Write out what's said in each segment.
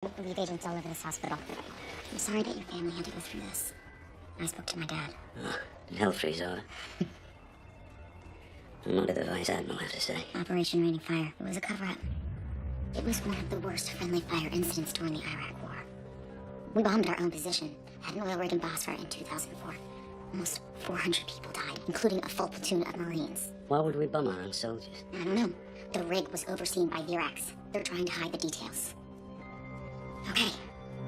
I believe agents all over this hospital. I'm sorry that your family had to go through this. I spoke to my dad. Oh, hell freeze over. And what did the Vice Admiral have to say? Operation Raining Fire. It was a cover-up. It was one of the worst friendly fire incidents during the Iraq War. We bombed our own position, had an oil rig in Bosphor in 2004. Almost 400 people died, including a full platoon of Marines. Why would we bomb our own soldiers? I don't know. The rig was overseen by Virax. They're trying to hide the details. Okay,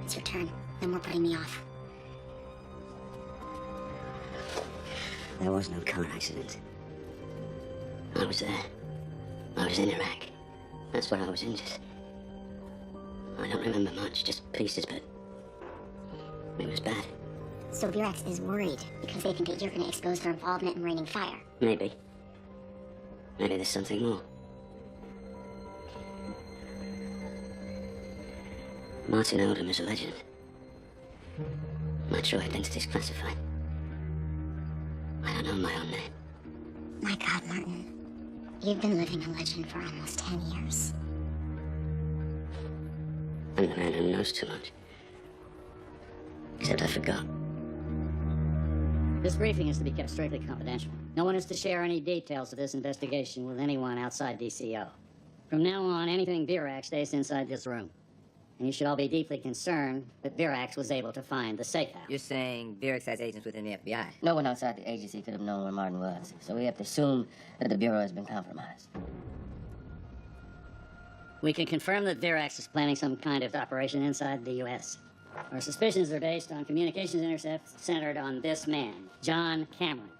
it's your turn. No more putting me off. There was no car accident. I was there. I was in Iraq. That's where I was injured. I don't remember much, just pieces, but it was bad. So Virax is worried because they think that you're going to expose their involvement in Raining Fire. Maybe. Maybe there's something more. Martin Oldham is a legend. My true identity's classified. I don't know my own name. My God, Martin. You've been living a legend for almost 10 years. I'm the man who knows too much. Except I forgot. This briefing is to be kept strictly confidential. No one is to share any details of this investigation with anyone outside DCO. From now on, anything Virax stays inside this room. And you should all be deeply concerned that Virax was able to find the safe house. You're saying Virax has agents within the FBI? No one outside the agency could have known where Martin was, so we have to assume that the Bureau has been compromised. We can confirm that Virax is planning some kind of operation inside the U.S. Our suspicions are based on communications intercepts centered on this man, John Cameron.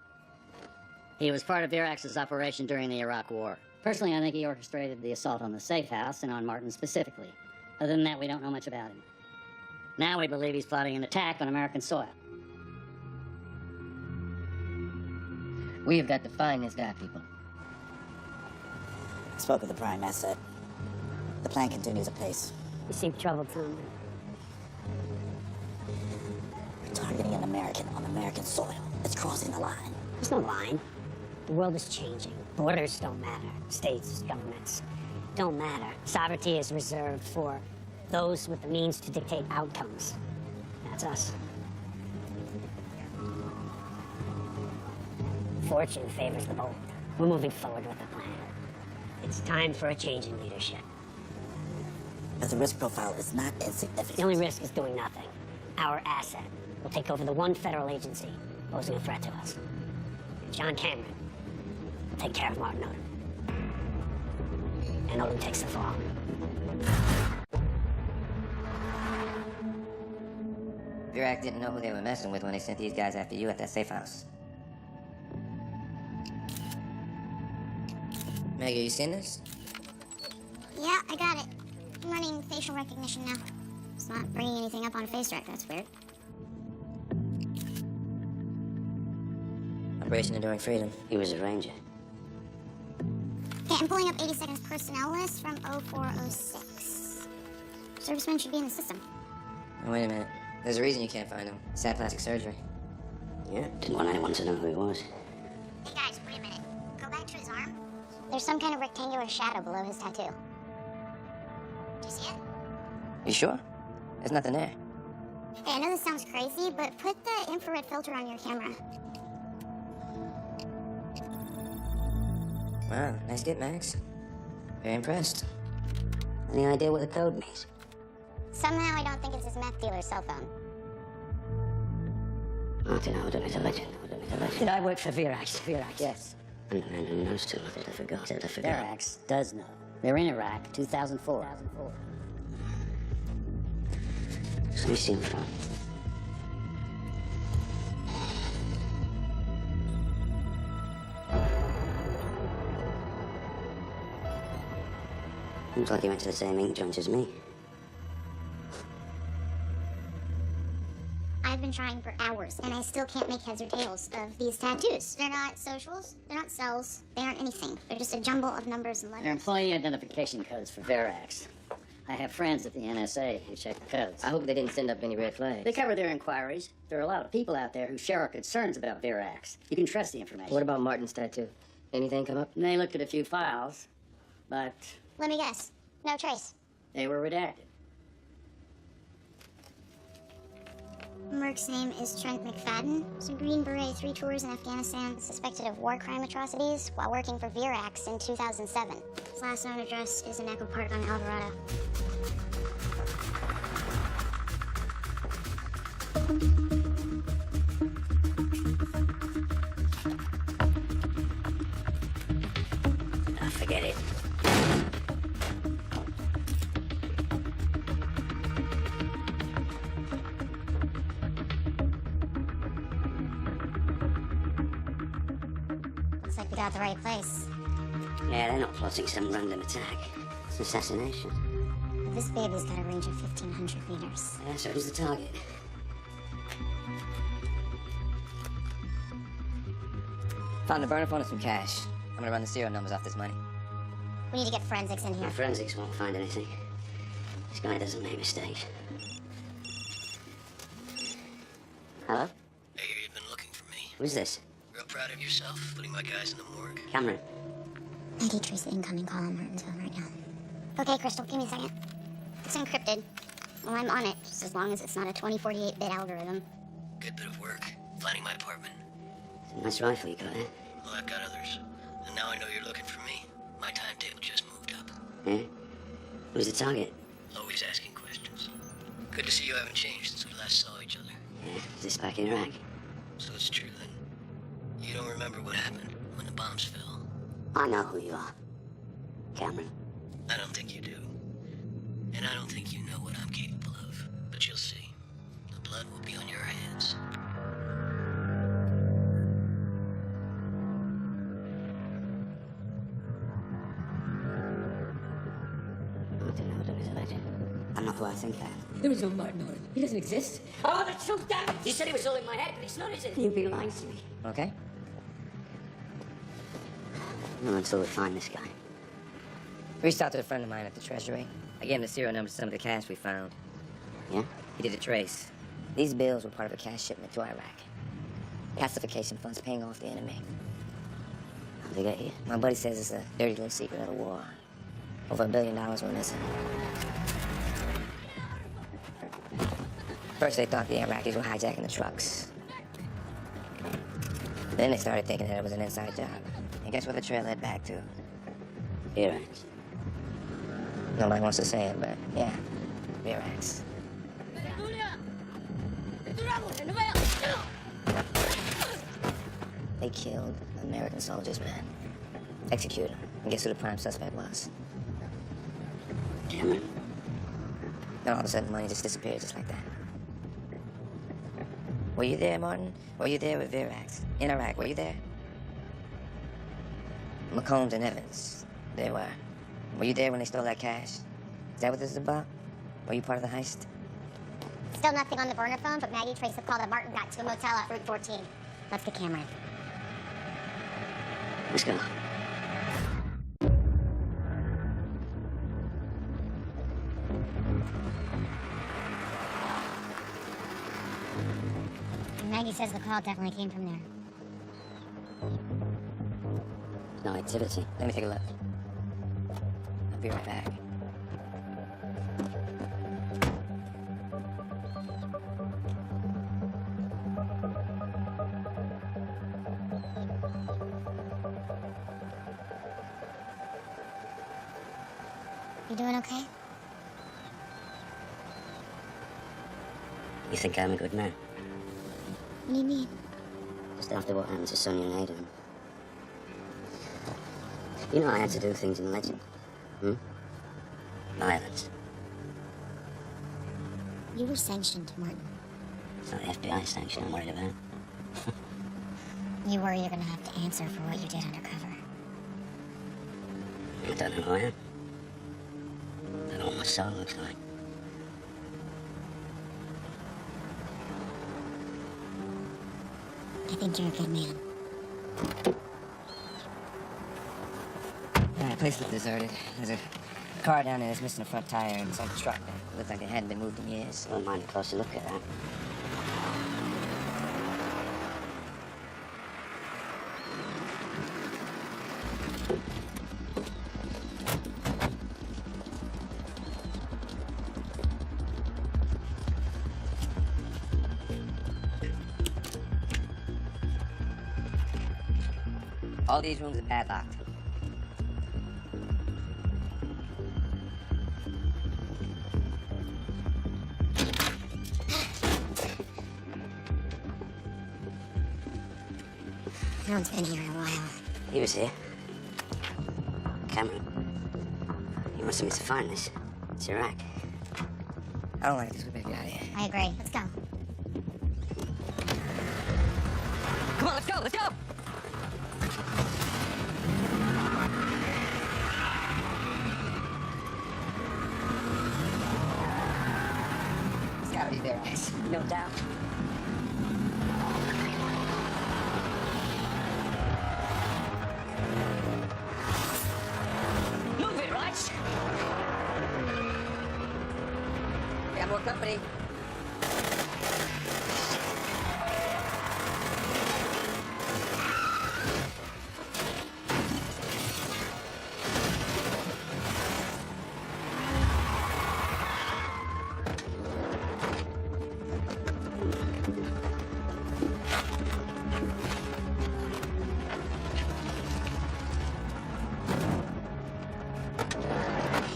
He was part of Virax's operation during the Iraq War. Personally, I think he orchestrated the assault on the safe house and on Martin specifically. Other than that, we don't know much about him. Now we believe he's plotting an attack on American soil. We have got to find this guy, people. I spoke with the prime asset. The plan continues apace. You seem troubled, Tom. We're targeting an American on American soil. It's crossing the line. There's no line. The world is changing. Borders don't matter. States, governments don't matter. Sovereignty is reserved for those with the means to dictate outcomes. That's us. Fortune favors the bold. We're moving forward with the plan. It's time for a change in leadership. But the risk profile is not insignificant. The only risk is doing nothing. Our asset will take over the one federal agency posing a threat to us. John Cameron will take care of Martin Oldham. And Oldham takes the fall. Virax didn't know who they were messing with when they sent these guys after you at that safe house. Maggie, you seen this? Yeah, I got it. I'm running facial recognition now. It's not bringing anything up on FaceTrack. That's weird. Operation Enduring Freedom. He was a ranger. Okay, I'm pulling up 82nd's personnel list from 0406. Servicemen should be in the system. Now, wait a minute. There's a reason you can't find him. Sad plastic surgery. Yeah, didn't want anyone to know who he was. Hey guys, wait a minute. Go back to his arm. There's some kind of rectangular shadow below his tattoo. Do you see it? You sure? There's nothing there. Hey, I know this sounds crazy, but put the infrared filter on your camera. Wow, nice get, Max. Very impressed. Any idea what the code means? Somehow I don't think it's his meth dealer's cell phone. Martin Oldham is a legend. Oldham is a legend. Did I work for Virax? Virax, yes. I'm the man who knows too much. I forgot. I forgot. Virax does know. They're in Iraq, 2004. So we see him from. Looks like he went to the same ink joint as me. I've been trying for hours, and I still can't make heads or tails of these tattoos. They're not socials, they're not cells, they aren't anything. They're just a jumble of numbers and letters. They're employee identification codes for Virax. I have friends at the NSA who check the codes. I hope they didn't send up any red flags. They cover their inquiries. There are a lot of people out there who share our concerns about Virax. You can trust the information. What about Martin's tattoo? Anything come up? And they looked at a few files, but Let me guess. No trace. they were redacted. clerk's name is Trent McFadden. He's a Green Beret, 3 tours in Afghanistan, suspected of war crime atrocities while working for Virax in 2007. His last known address is in Echo Park on Alvarado. Forget it. Looks like we got the right place. Yeah, they're not plotting some random attack. It's an assassination. This baby's got a range of 1,500 meters. Yeah, so does the target. Found the burner phone and some cash. I'm gonna run the serial numbers off this money. We need to get forensics in here. My forensics won't find anything. This guy doesn't make mistakes. Hello? Hey, you've been looking for me. Who's this? Real proud of yourself, putting my guys in the morgue. Cameron. Maggie traced the incoming call on Martinsville right now. Okay, Crystal, give me a second. It's encrypted. Well, I'm on it, just as long as it's not a 2048-bit algorithm. Good bit of work. Finding my apartment. It's a nice rifle you got there. Well, I've got others. And now I know you're looking for me. My timetable just moved up. Yeah? Who's the target? Always asking questions. Good to see you haven't changed since we last saw each other. Yeah, is this back in Iraq? So it's true then. You don't remember what happened when the bombs fell? I know who you are. Cameron. I don't think you do. And I don't think you know what I'm capable of. But you'll see. The blood will be on your hands. I don't know who's a legend. I'm not who I think I am. There was no Martin Horton. He doesn't exist. Oh, the truth, damn it! You said he was all in my head, but it's not, is it? You'd be lying to me. Okay? Not until we find this guy. Reached out to a friend of mine at the Treasury. I gave him the serial numbers to some of the cash we found. Yeah? He did a trace. These bills were part of a cash shipment to Iraq. Pacification funds paying off the enemy. How'd they get here? My buddy says it's a dirty little secret of the war. Over $1 billion were missing. First they thought the Iraqis were hijacking the trucks. Then they started thinking that it was an inside job. And guess where the trail led back to? Iraq. Nobody wants to say it, but yeah, Virax. They killed American soldiers, man. Executed them. And guess who the prime suspect was? Cameron. Then all of a sudden, money just disappeared just like that. Were you there, Martin? Were you there with Virax? In Iraq, were you there? McCombs and Evans, they were. Were you there when they stole that cash? Is that what this is about? Were you part of the heist? Still nothing on the burner phone, but Maggie traced the call that Martin got to a motel at Route 14. Let's get Cameron. Let's go. Maggie says the call definitely came from there. No activity. Let me take a look. I'll be right back. You doing okay? You think I'm a good man? What do you mean? Just after what happened to Sonia and Aidan. You know I had to do things in legend. Violence. You were sanctioned, Martin. It's not the FBI sanction I'm worried about. You worry you're gonna have to answer for what you did undercover. I don't know who I am. I don't know what my soul looks like. I think you're a good man. The place looked deserted. There's a car down there that's missing a front tire and some truck that looked like it hadn't been moved in years. I wouldn't mind a closer look at that. All these rooms are padlocked. No one's been here in a while. He was here. Cameron. He must have missed a find this. It's Iraq. I don't like this. We better get out of here. I agree. Let's go. Come on, let's go, let's go! It's gotta be their ass. No doubt. Move it, right? We got more company.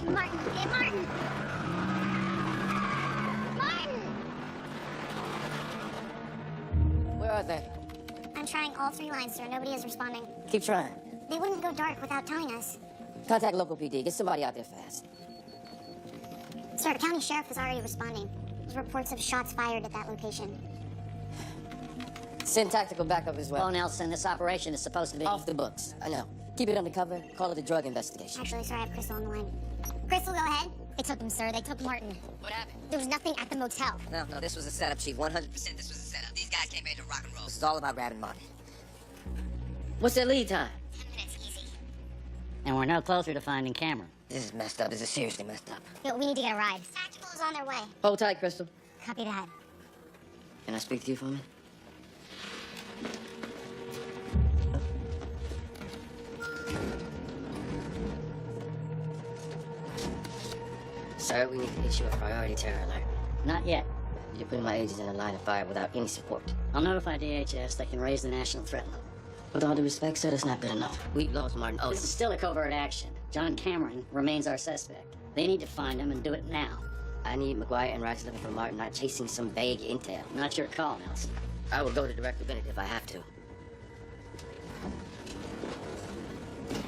Martin! Hey, Martin! Martin! Where are they? I'm trying all 3 lines, sir. Nobody is responding. Keep trying. They wouldn't go dark without telling us. Contact local PD. Get somebody out there fast. Sir, the county sheriff is already responding. There's reports of shots fired at that location. Send tactical backup as Oh, well. Nelson, this operation is supposed to be... Off the books. I know. Keep it undercover. Call it a drug investigation. Actually, sir, I have Crystal on the line. Crystal, go ahead. They took him, sir. They took Martin. What happened? There was nothing at the motel. No, this was a setup, Chief. 100% this was a setup. These guys came ready to rock and roll. This is all about grabbing Martin. What's their lead time? 10 minutes, easy. And we're no closer to finding Cameron. This is messed up. This is seriously messed up. Yo, we need to get a ride. Tactical is on their way. Hold tight, Crystal. Copy that. Can I speak to you for a minute? Sir, we need to issue a priority terror alert. Not yet. You're putting my agents in a line of fire without any support. I'll notify DHS. They can raise the national threat level. With all due respect, sir, that's not good enough. We've lost Martin This is Otis. still a covert action. John Cameron remains our suspect. They need to find him and do it now. I need McGuire and Rice looking for Martin, not chasing some vague intel. Not your call, Nelson. I will go to Director Bennett if I have to.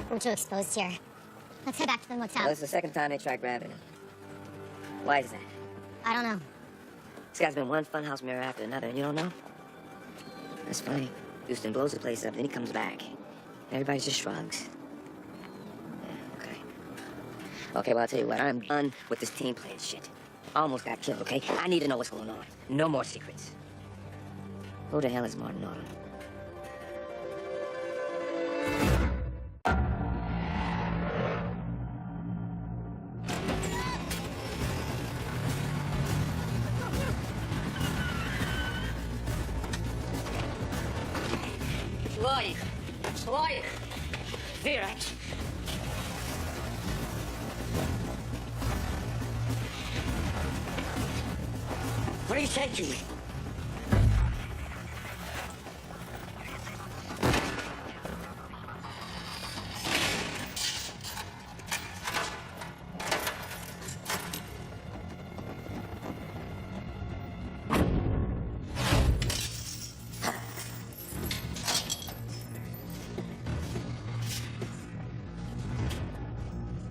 We're too exposed here. Let's head back to the motel. Well, it's the second time they tried grabbing him. Why is that? I don't know. This guy's been one funhouse mirror after another, and you don't know? That's funny. Houston blows the place up, then he comes back. Everybody just shrugs. Yeah, okay. Okay, well, I'll tell you what. I'm done with this team playing shit. Almost got killed, okay? I need to know what's going on. No more secrets. Who the hell is Martin Norton? Who are you? Who are you? Virac. Where are you taking me?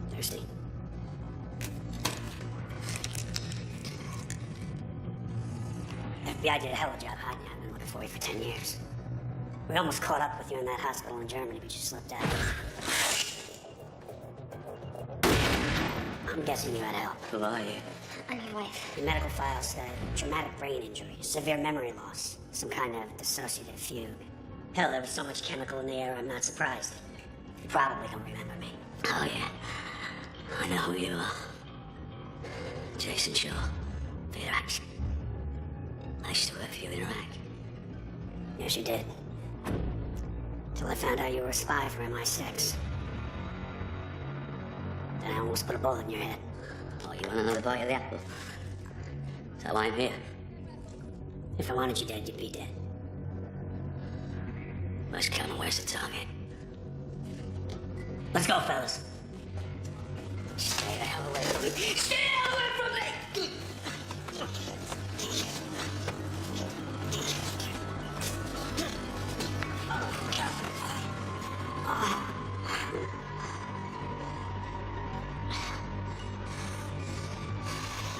Thirsty? FBI did a hell of a job hiding you. I've been looking for you for 10 years. We almost caught up with you in that hospital in Germany, but you slipped out. I'm guessing you had help. Who are you? I'm your wife. Your medical files said traumatic brain injury, severe memory loss, some kind of dissociative fugue. Hell, there was so much chemical in the air, I'm not surprised. You probably don't remember me. Oh, yeah. I know who you are. Jason Shaw. Virac. I used to work for you in Iraq. Yes, you did. Till I found out you were a spy for MI6. Then I almost put a bullet in your head. Oh, you want another bite of the apple? So I'm here. If I wanted you dead, you'd be dead. Where's Cameron? Where's the target? Let's go, fellas. Stay the hell away from me. Stay the hell away from me!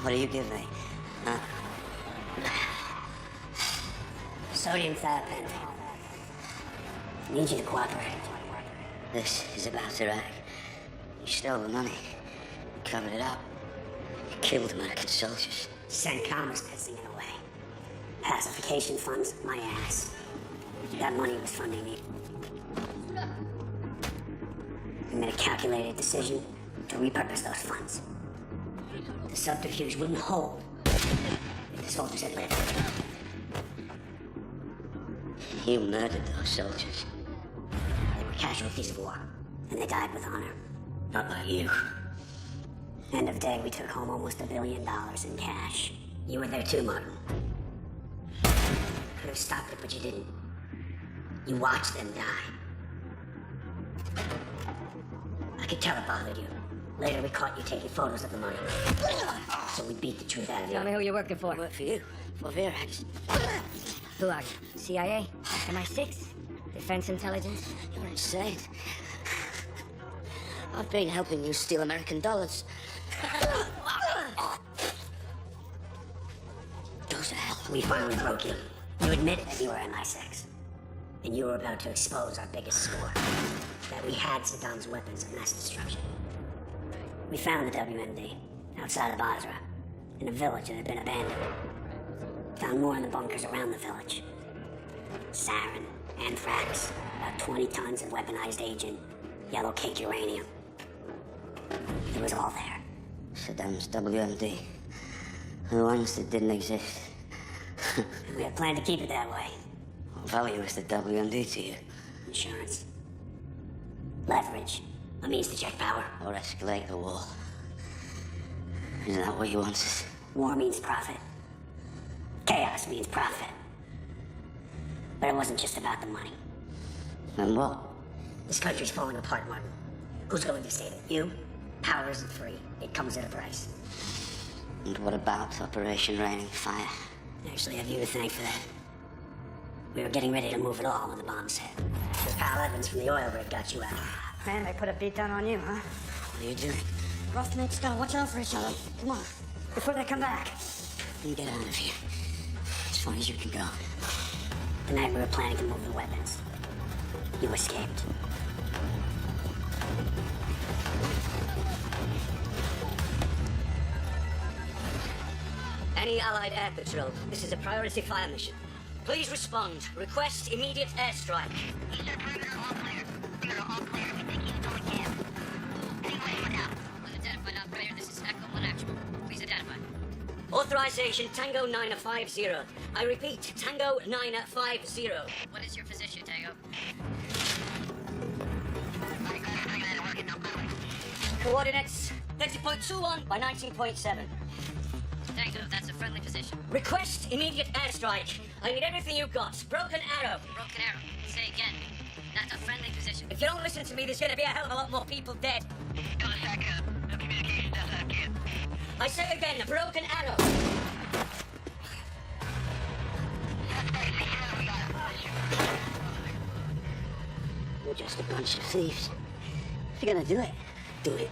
What do you give me? Huh? Sodium thiopentane. Need you to cooperate. This is about Iraq. You stole the money. You covered it up. You killed American soldiers. CENTCOM was pissing it away. Pacification funds, my ass. That money was funding me. We made a calculated decision to repurpose those funds. The subterfuge wouldn't hold if the soldiers had lived. You murdered those soldiers. They were casualties of war, and they died with honor. Not like you. End of day, we took home almost $1 billion in cash. You were there too, Martin. Could have stopped it, but you didn't. You watched them die. I could tell it bothered you. Later, we caught you taking photos of the money. So we beat the truth out of you. Tell me who you're working for. I work for you. For Virax. Who are you? CIA? MI6? Defense Intelligence? You're insane. I've been helping you steal American dollars. Go to hell. We finally broke you. You admitted that you were MI6. And you were about to expose our biggest score. That we had Saddam's weapons of mass destruction. We found the WMD outside of Basra, in a village that had been abandoned. Found more in the bunkers around the village. Sarin, anthrax, about 20 tons of weaponized agent, yellow cake uranium. It was all there. Saddam's WMD. The ones that didn't exist. And we had planned to keep it that way. What value is the WMD to you? Insurance. Leverage. A means to check power. Or escalate the war? Isn't that what you wanted? War means profit. Chaos means profit. But it wasn't just about the money. Then what? This country's falling apart, Martin. Who's going to save it? You? Power isn't free. It comes at a price. And what about Operation Raining Fire? I actually have you to thank for that. We were getting ready to move it all when the bombs hit. Your pal Evans from the oil rig got you out. Man, they put a beat down on you, huh? What are you doing? Roughnecks gotta watch out for each other. Come on, before they come back. You get out of here. As far as you can go. The night we were planning to move the weapons, you escaped. Any Allied air patrol, this is a priority fire mission. Please respond. Request immediate airstrike. Unidentified operator, this is Echo 1 Actual. Please identify. Authorization Tango 950. I repeat, Tango 950. What is your position, Tango? Coordinates 30.21 by 19.7. Tango, that's a friendly position. Request immediate airstrike. I need everything you've got. Broken arrow. Broken arrow. Say again. That's a friendly position. If you don't listen to me, there's gonna be a hell of a lot more people dead. Contact up. No communications outside camp. I say again, broken arrow. You're just a bunch of thieves. If you're gonna do it, do it.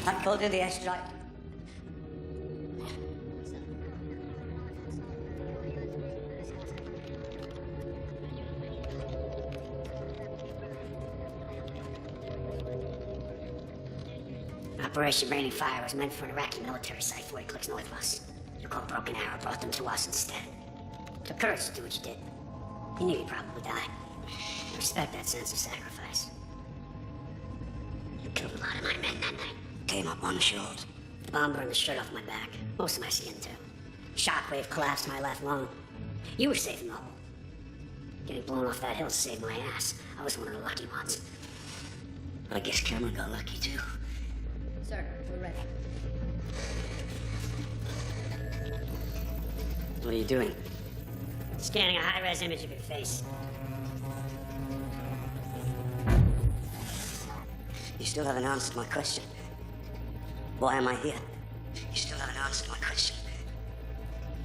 I called in the airstrike. Operation Raining Fire was meant for an Iraqi military site 40 clicks north of us. You called Broken Arrow, brought them to us instead. Took courage to do what you did. You knew you'd probably die. I respect that sense of sacrifice. You killed a lot of my men that night. Came up one short. The bomb burned the shirt off my back. Most of my skin, too. Shockwave collapsed my left lung. You were safe in the hole. Getting blown off that hill saved my ass. I was one of the lucky ones. I guess Cameron got lucky too. Sir, we're ready. What are you doing? Scanning a high-res image of your face. You still haven't answered my question. Why am I here? You still haven't answered my question.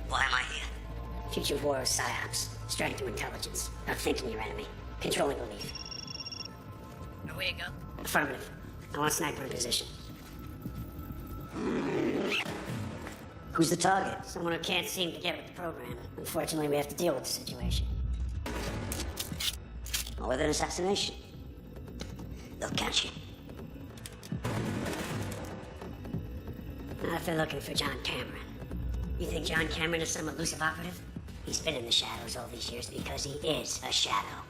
Why am I here? Future war of psyops. Strike through intelligence. Outthinking your enemy. Controlling belief. Away you go. Affirmative. I want sniper in position. Who's the target? Someone who can't seem to get with the program. Unfortunately, we have to deal with the situation. Or with an assassination. They'll catch you. Not if they're looking for John Cameron. You think John Cameron is some elusive operative? He's been in the shadows all these years because he is a shadow.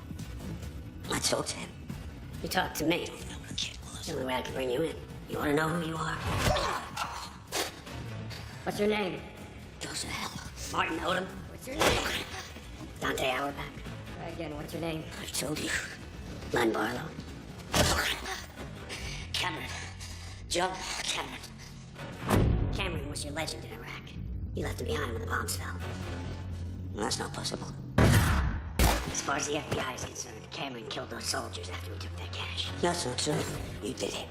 I talked to him. You talk to me. It's the only way I can bring you in. You want to know who you are? What's your name? Joseph Hell. Martin Odom. What's your name? Dante Auerbach. Try again. What's your name? I've told you. Len Barlow. Cameron. John Cameron. Cameron was your legend in Iraq. You left him behind when the bombs fell. Well, that's not possible. As far as the FBI is concerned, Cameron killed those soldiers after we took their cash. That's not true. You did it.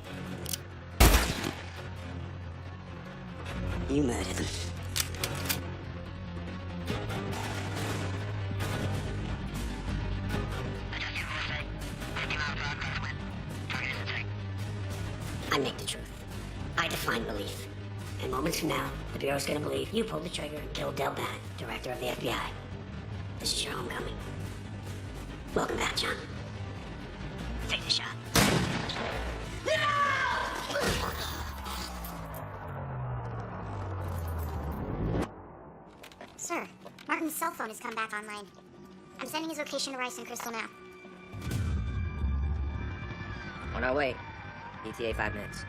You murdered them. I make the truth. I define belief. And moments from now, the Bureau's gonna believe you pulled the trigger and killed Del Bennett, director of the FBI. This is your homecoming. Welcome back, John. Take the shot. Sir, Martin's cell phone has come back online. I'm sending his location to Rice and Crystal now. On our way. ETA 5 minutes.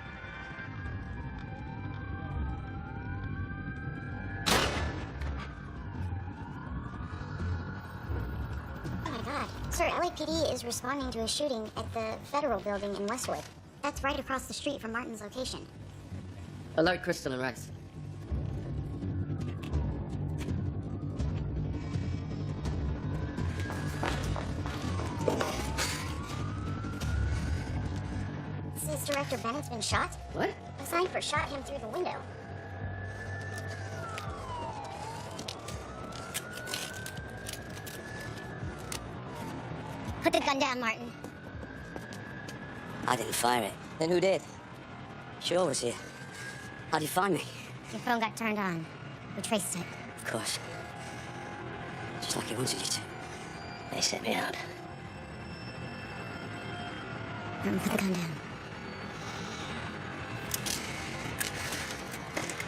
Oh my god. Sir, LAPD is responding to a shooting at the Federal Building in Westwood. That's right across the street from Martin's location. Alert Crystal and Rice. Says Director Bennett's been shot? What? A sniper shot him through the window. Put the gun down, Martin. I didn't fire it. Then who did? Shaw was here. How'd you find me? Your phone got turned on. We traced it. Of course. Just like he wanted you to. They set me out. Put the gun down.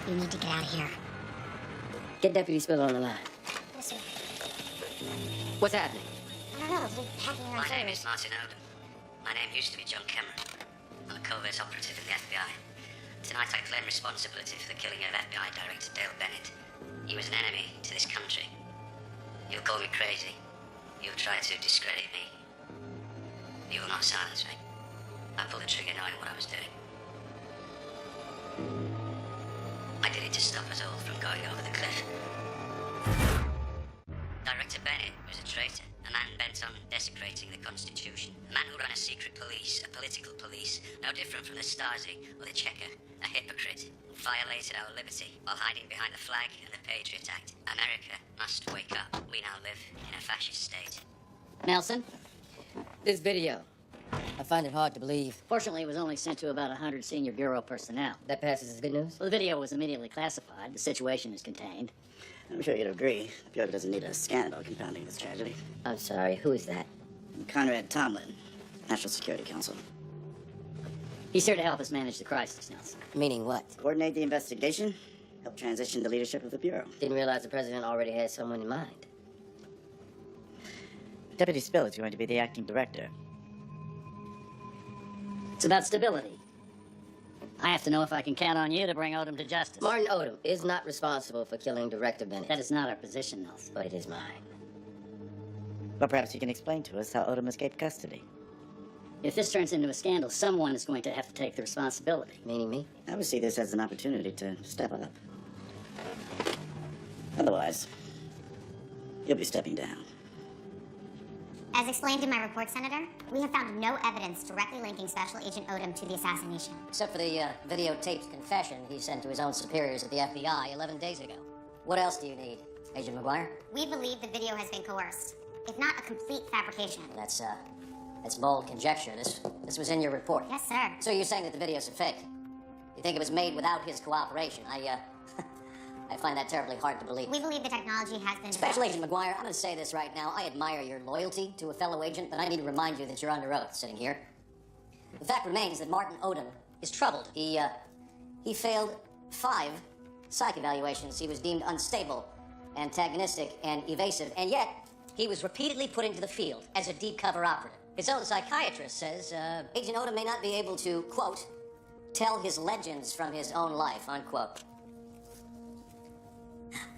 You need to get out of here. Get Deputy Spiller on the line. Yes, sir. What's happening? I don't know. They're hacking our My name phones. is Martin Odom. My name used to be John Cameron. I'm a covert operative in the FBI. Tonight I claim responsibility for the killing of FBI Director Dale Bennett. He was an enemy to this country. You'll call me crazy. You'll try to discredit me. You will not silence me. I pulled the trigger knowing what I was doing. I did it to stop us all from going over the cliff. Director Bennett was a traitor, a man bent on desecrating the Constitution, a man who ran a secret police, a political police, no different from the Stasi or the Cheka, a hypocrite who violated our liberty while hiding behind the flag and the Patriot Act. America must wake up. We now live in a fascist state. Nelson? This video. I find it hard to believe. Fortunately, it was only sent to about 100 senior Bureau personnel. That passes as good news? Well, the video was immediately classified. The situation is contained. I'm sure you'd agree. The Bureau doesn't need a scandal compounding this tragedy. I'm sorry, who is that? Conrad Tomlin, National Security Council. He's here to help us manage the crisis, Nelson. Meaning what? Coordinate the investigation, help transition the leadership of the Bureau. Didn't realize the president already had someone in mind. Deputy Spill is going to be the acting director. It's about stability. I have to know if I can count on you to bring Odom to justice. Martin Odom is not responsible for killing Director Bennett. That is not our position, Nelson. But it is mine. Well, perhaps you can explain to us how Odom escaped custody. If this turns into a scandal, someone is going to have to take the responsibility. Meaning me? I would see this as an opportunity to step up. Otherwise, you'll be stepping down. As explained in my report, Senator, we have found no evidence directly linking Special Agent Odom to the assassination. Except for the videotaped confession he sent to his own superiors at the FBI 11 days ago. What else do you need, Agent McGuire? We believe the video has been coerced, if not a complete fabrication. That's bold conjecture. This was in your report. Yes, sir. So you're saying that the video's a fake? You think it was made without his cooperation? I find that terribly hard to believe. We believe the technology has been... Special Agent McGuire, I'm going to say this right now. I admire your loyalty to a fellow agent, but I need to remind you that you're under oath sitting here. The fact remains that Martin Odom is troubled. He failed 5 psych evaluations. He was deemed unstable, antagonistic, and evasive, and yet he was repeatedly put into the field as a deep cover operative. His own psychiatrist says Agent Odom may not be able to, quote, tell his legends from his own life, unquote.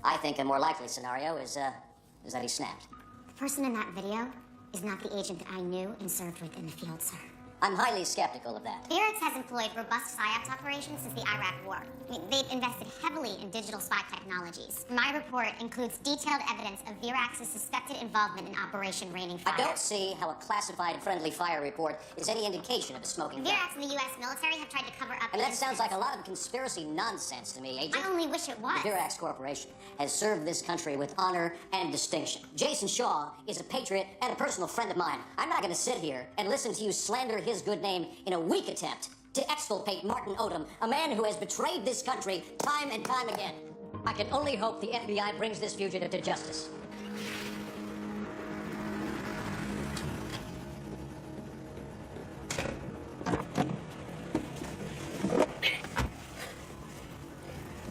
I think a more likely scenario is that he snapped. The person in that video is not the agent that I knew and served with in the field, sir. I'm highly skeptical of that. Virax has employed robust PSYOPs operations since the Iraq War. They've invested heavily in digital spy technologies. My report includes detailed evidence of Virax's suspected involvement in Operation Raining Fire. I don't see how a classified friendly fire report is any indication of a smoking gun. Virax and the U.S. military have tried to cover up... I mean, that sounds like a lot of conspiracy nonsense to me, Agent. I only wish it was. The Virax Corporation has served this country with honor and distinction. Jason Shaw is a patriot and a personal friend of mine. I'm not going to sit here and listen to you slander his good name in a weak attempt to exculpate Martin Odom, a man who has betrayed this country time and time again. I can only hope the FBI brings this fugitive to justice.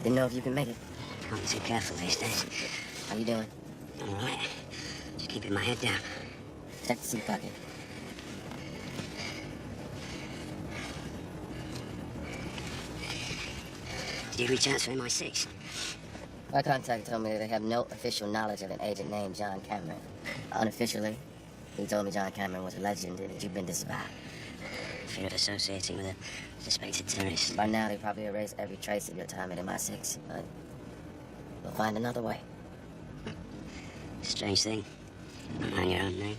Didn't know if you can make it. I'm too careful these days. How you doing? I'm all right. Just keeping my head down. Check the seat pocket. Did you reach out to MI6? My contact told me that they have no official knowledge of an agent named John Cameron. Unofficially, he told me John Cameron was a legend and that you've been disavowed. Fear of associating with a suspected terrorist. By now, they probably erased every trace of your time at MI6, but we'll find another way. Strange thing. Not knowing your own name.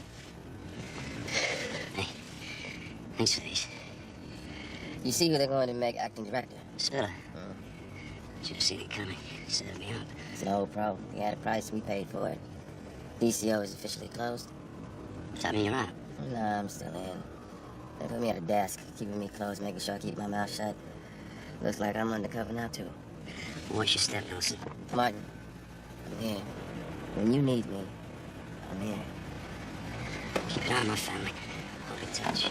Hey, thanks for these. You see who they're going to make acting director? Spiller. Should have seen it coming. Served me up. It's an old pro. He had a price, we paid for it. DCO is officially closed. Does that mean you're out? Nah, I'm still in. They put me at a desk, keeping me close, making sure I keep my mouth shut. Looks like I'm undercover now, too. Watch your step, Nelson. Martin, I'm here. When you need me, I'm here. Keep an eye on my family. I'll be in touch.